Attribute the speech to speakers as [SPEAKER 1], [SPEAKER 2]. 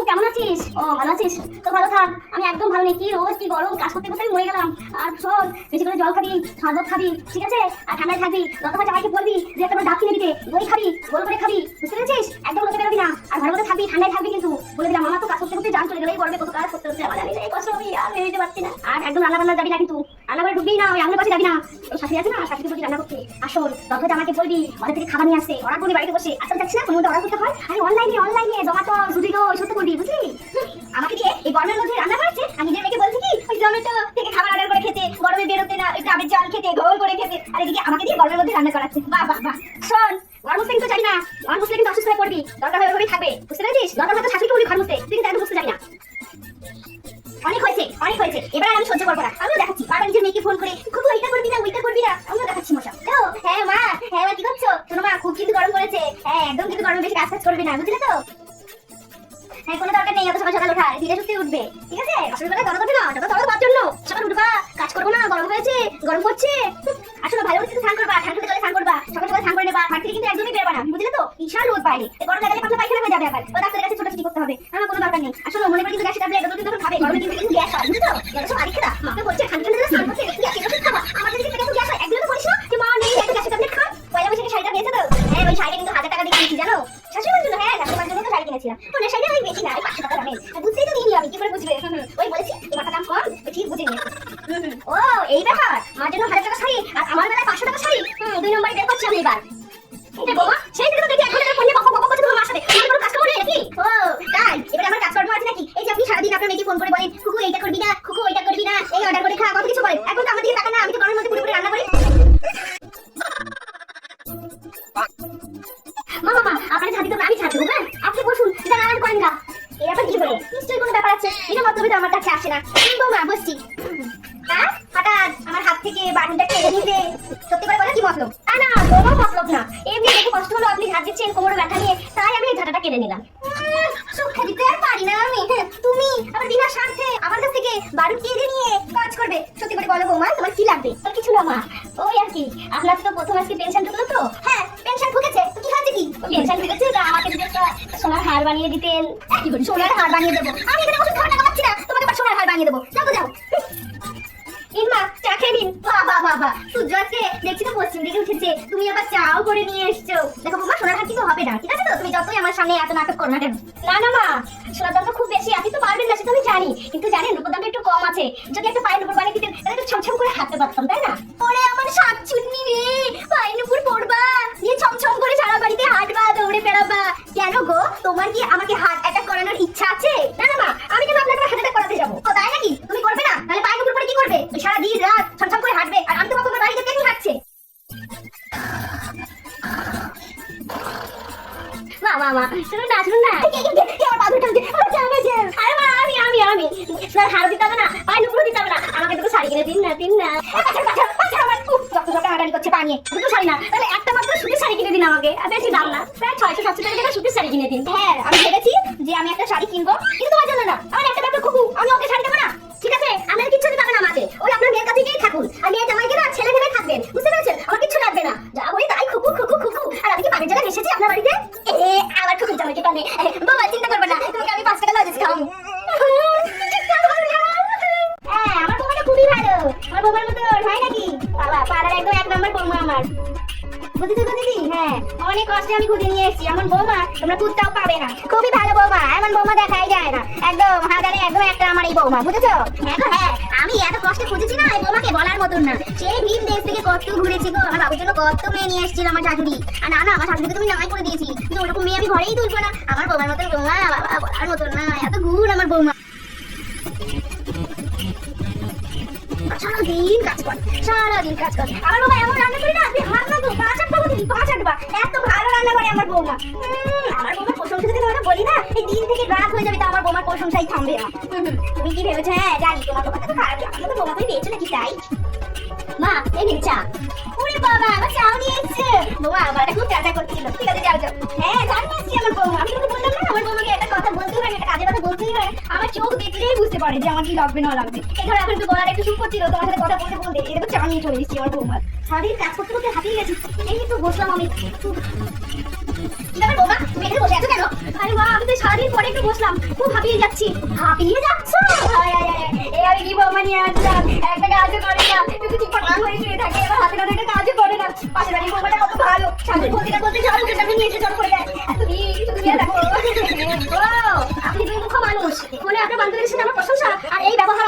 [SPEAKER 1] কেমন আছিস? ও ভালো আছিস? তো ভালো থাক। আমি একদম ভালো নেই, কি রোদ কি গরম, কাজ করতে করতে মরে গেলাম। আর শোন, বেশি করে জল খাবি, শরবত খাবি, ঠিক আছে? আর ঠান্ডায় থাকবি। যতবার জামাইকে বলবি যে একটা ডাব কিনে দিতে, দই খাবি, গোল করে খাবি, বুঝতে পেরেছিস? একদম রোদে বেরোবি না, আর ঘরের মধ্যে থাকবি, ঠান্ডায় থাকবি কিন্তু। বলে দিলাম, আমার তো কাজ করতে করতে জান চলে গেলে এই গরমে কত কাজ করতে হচ্ছে আমার, জানিস এই কষ্ট আমি আর মেনে নিতে পারছি না। আর একদম রান্না বান্না যাবি না কিন্তু, রান্নাঘরে ঢুকবি না, ওই আঙুলের পাশে যাবি না। ওই শাশুড়ি আছে না, শাশুড়ি বলবি রান্না করতে। আর শোন, যতবার জামাইকে বলবি ওদের থেকে খাবার নিয়ে আসতে, অর্ডার করবি বাড়িতে বসে। আজকাল যাচ্ছিস না, কোনো মধ্যে অর্ডার করতে হয়, আরে অনলাইনে জোম্যাটো সুইগি ওইসব তো করবি, বুঝলি? আমাকে দিয়ে এই গরমের মধ্যে রান্না করাচ্ছে, আমি নিজের মেয়েকে বলছি কি ওই জোম্যাটো থেকে খাবার অর্ডার করে খেতে, গরমে বেরোতে না, ওই ডাবের জল খেতে, গোল করে খেতে, আর এদিকে আমাকে দিয়ে গরমের মধ্যে রান্না করাচ্ছে। বাহ বাহ বাহ। শোন, ঘর মুছতে কিন্তু যাবি না, ঘর মুছলে কিন্তু অসুস্থ হয়ে পড়বি, দরকার হয় ওইভাবেই থাকবে, বুঝতে পেরেছিস? দরকার হয়তো শাশুড়িকে বলি ঘর মুছতে, তুই কিন্তু একদম মুছতে যাবি না। অনেক হয়েছে, এবার আমি সহ্য করবো না। আমিও দেখাচ্ছি, বারবার নিজের মেয়েকে ফোন করে খুব ওইটা করবি না ওইটা করবি না, আমিও দেখাচ্ছি মশা। হ্যাঁ মা কি করছো? শোনো মা, খুব কিন্তু গরম পড়েছে, হ্যাঁ একদম কিন্তু গরমে বেশি কাজ করবি না, বুঝলে তো? হ্যাঁ, কোনো দরকার নেই এত সকাল সকাল ওঠা, ধীরে সুস্থে উঠবে, ঠিক আছে? আসলে বেলা দরদ হবে না, যত দরদ হওয়ার জন্য সকাল উঠবা, কাজ করবো না, গরম হয়েছে, গরম পড়ছে। আসলে ভালো করে স্নান করবা, ঠান্ডা জলে স্নান করবা, সকাল সকাল স্নান করে নেবা, ভাত থেকে কিন্তু একদমই বেরোবা না, বুঝলে তো? বিশাল রোদ বাইরে, গরম লাগালে পাতলা পায়খানা হয়ে যাবে, আবার তো ডাক্তারের কাছে ছোটাছুটি করতে হবে। আমার কোনো দরকার নেই। আসলে মনে করে কিন্তু গ্যাসের ট্যাবলেট এত কিন্তু খাবে, গরমে কিন্তু গ্যাস হয়, বুঝছো? গ্যাস আরে খেলা মাকে বলছে ঠান্ডা জলে স্নান করতে, গ্যাসের ওষুধ খাবা, আমার কাছে কিন্তু গ্যাস হয়। একদিন তো বলিস না যে মা নেই একটা গ্যাসের ট্যাবলেট খা। পয়লা বৈশাখে শাড়িটা দিয়েছে তো, হ্যাঁ ওই শাড়িটা কিন্তু 1000 টাকা দিয়ে কিনেছি, জানো? শাশুড়ির জন্য, হ্যাঁ শাশুড়ির জন্য তো শাড়ি কিনেছিলাম। ওই শাড়িটা ওই বেশি না, 500 টাকা দামের, বুঝতেই তো দিইনি আমি, কি করে বুঝবে? ওই বলেছি তোমার দাম কম, ঠিক বুঝে নিয়েছি। ও এই ব্যাপার, মার জন্য 1000 টাকা শাড়ি আর আমার বেলায় 500 টাকা শাড়ি, 2 নম্বরই বের করছি আমি এবার। এটা বাবা সেই থেকে তো দেখি এখন এটা ফোনে বক বক করছে তোমার সাথে, আমার কোনো কাস্টমার নেই নাকি? ও তাই, এবার আমার কাজকর্ম আছে নাকি? এই যে আপনি সারাদিন আপনার মেয়েকে ফোন করে বলেন কুকু এইটা করবি না, কুকু ওইটা করবি না, এই অর্ডার করে খা, কত কিছু বলেন। এখন তো আমার দিকে তাকান না, আমি তো গরমের মধ্যে পুরোপুরি রান্না করি। মা আপনার ছাড়ি তো আমি ছাড় দেবো, হ্যাঁ আপনি বসুন, এটা রান্না করেন না। এই ব্যাপার কি বলে? নিশ্চয়ই কোনো ব্যাপার আছে, এটা মতলবে তো আমার কাছে আসে না। বৌমা বসছি। হ্যাঁ হঠাৎ আমার হাত থেকে বাটনটা কেড়ে নিতে, সত্যি করে বলে কি মতলব? না কোনো মতলব না, এমনি দেখে কষ্ট হলো, আপনি হাত দিচ্ছেন কোমরে ব্যথা নিয়ে, তাই আমি এই ঝাঁটাটা কেড়ে নিলাম। সুখে দিতে আর পারি না আমি, তুমি আবার বিনা স্বার্থে আমার কাছ থেকে বারুদ কেড়ে নিয়ে কাজ করবে। সত্যি করে বলো বৌমা, তোমার কি লাগবে? তোর কিছু না মা, ওই আর কি, আপনার তো প্রথম আজকে পেনশন ঢুকলো তো। হ্যাঁ পেনশন ঢুকেছে, তো কি হয়েছে কি? পেনশন ঢুকেছে তো আমাকে যদি একটা সোনার হার বানিয়ে দিতেন। কি বলি সোনার হার বানিয়ে দেবো? আমি এখানে বসে খাওয়া টাকা পাচ্ছি না, তোমাকে আবার সোনার হার বানিয়ে দেবো, যাও তো যাও। ইনমা চা খেয়ে নিন। বাবা সূর্য আজকে দেখছি তো পশ্চিম দিকে উঠেছে, তুমি আবার চাও করে নিয়ে এসছো। দেখো বাবা, সোনার হার কিছু হবে না, ঠিক আছে তো? তুমি যতই আমার সামনে এত নাটক করো না কেন। না মা, সোনার দাম তো খুব বেশি, আপনি তো পারবেন না সেটা আমি জানি, কিন্তু জানেন রূপোর দামটা একটু কম আছে। যদি একটা পায়ের নুপুর বানিয়ে দিতেন তাহলে একটু ছমছম করে হাঁটতে পারতাম, তাই না? ওরে আমার শাকচুন্নি রে, পায়ের নুপুর পরবা, দিয়ে ছমছম করে সারা বাড়িতে হাঁটবা, দৌড়ে বেড়াবা। কেন গো, তোমার কি আমাকে হার্ট অ্যাটাক করানোর ইচ্ছা আছে? না মা, আমি কেন আপনাকে হার্ট অ্যাটাক করাতে যাবো? ও তাই নাকি? তুমি করবে না? তাহলে পায়ের নুপুর পরে কি করবে? সারা দিন রাত ছমছম করে হাঁটবে, আর আমি তো তোমার বাড়িতে তেমনি হাঁটছে। মা শুনুন না আমার বাবু টানছে, আমার জামা যে আরে মা আমি স্যার হার দিতে হবে না, পায়ে নুপুর দিতে হবে না, আমাকে দুটো শাড়ি কিনে দিন না আমার যত হাঁটানি করছে পা নিয়ে, দুটো শাড়ি না, তাহলে একটা মাত্র সুতির শাড়ি কিনে দিন আমাকে, আর বেশি দাম না, প্রায় 600-700 টাকা সুতির শাড়ি কিনে দিন। হ্যাঁ আমি ভেবেছি যে আমি একটা শাড়ি কিনবো, কিন্তু তোমার জন্য না, আমার একটা ব্যাপার খুকু, আমি ওকে শাড়ি দেবো না, ঠিক আছে? আমার কিচ্ছু দিতে হবে না আমাকে, ওই আপনার মেয়ের কাছে গিয়েই থাকুন, আর মেয়ে জামাইকে না ছেলে ভেবে থাকবেন, বুঝতে পেরেছেন? আমার কিচ্ছু লাগবে না, যা বলি তাই খুকু, আর আমি কি পাগের জায়গায় এসেছি আপনার বাড়িতে? আবার খুকুর জামাইকে টানে। বাবা চিন্তা করবে না, তোমাকে আমি 5 টাকা লজেস খাওয়াবো। হ্যাঁ আমার বৌমাটা খুবই ভালো, আমার বৌমার মতো হয় নাকি? বাবা পাড়ার একদম 1 নম্বর বৌমা আমার, বুঝেছো তো দিদি? হ্যাঁ অনেক কষ্টে আমি খুঁজে নিয়ে এসেছি এমন বৌমা, তোমরা খুঁজতেও পাবে না, খুবই ভালো বৌমা, এমন বৌমা দেখাই যায় না, একদম হাজারে একদম একটা আমার এই বৌমা, বুঝেছো? হ্যাঁ আমি এত কষ্টে খুঁজেছি না এই বৌমাকে বলার মতন না, সেই ভিন দেশ থেকে কত ঘুরেছি গো, আমার বাবুর জন্য কত মেয়ে নিয়ে এসেছিল আমার শাশুড়ি, আর না আমার শাশুড়িকে তুমি নামাই করে দিয়েছি, কিন্তু ওরকম মেয়ে আমি ঘরেই তুলবো না, আমার বৌমার মতন বৌমা, বাবা বলার মতন না, এত গুণ আমার বৌমা। সারাদিন কাজ করে আমার বাবা, এমন রান্না করি না আপনি হাত না তো 5-8 এত ভালো রান্না করে আমার বৌমা। আমার বৌমার প্রশংসা যদি তোমাকে বলি না, এই দিন থেকে রাত হয়ে যাবে, তা আমার বৌমার প্রশংসাই থামবে না। তুমি কি ভেবেছো? হ্যাঁ জানি তোমার বৌমা তো খারাপ, আমার তো বৌমাকে পেয়েছো নাকি তাই? মা এই নিন চা। ওরে বাবা আমার চাও নিয়ে এসছে, বৌমা আমার খুব চাচা করছিল, ঠিক আছে যাও। হ্যাঁ জানি আজকে আমার বৌমা, আমি তোমাকে বললাম না আমার বৌমাকে একটা কথা বলতেই হয়, একটা কাজের কথা বলতেই হয়, আমার চোখ দেখলেই বুঝতে পারে যে আমার কি লাগবে না লাগবে। এখানে এখন একটু গলার একটু সুখ করছিল, তোমার সাথে কথা বলতে এটা তো চা নিয়ে চলে এসেছি আমার বৌমা, সারাদিন কাজ করতে করতে হাঁপিয়ে গেছি, এই তো বসলাম আমি। বৌমা তুমি এখানে বসে আছো কেন? আরে মা আমি তো সারাদিন পরে একটু বসলাম, খুব হাঁপিয়ে যাচ্ছি। হাঁপিয়ে যাচ্ছ? এই আমি কি বৌমা নিয়ে আসলাম, একটা কাজও করে না, শুধু ঠিকঠাক হয়ে শুয়ে থাকে, এবার হাতে হাতে একটা কাজও করে না। পাশের বাড়ির বৌমাটা কত ভালো, সামনে বলতে ঝাড়ু কেটে নিয়ে এসে জল করে দেয়। তুমি দেখো আপনি দুই মুখ মানুষ, মনে আপনার বান্ধবীর সাথে আমার প্রশংসা আর এই ব্যবহার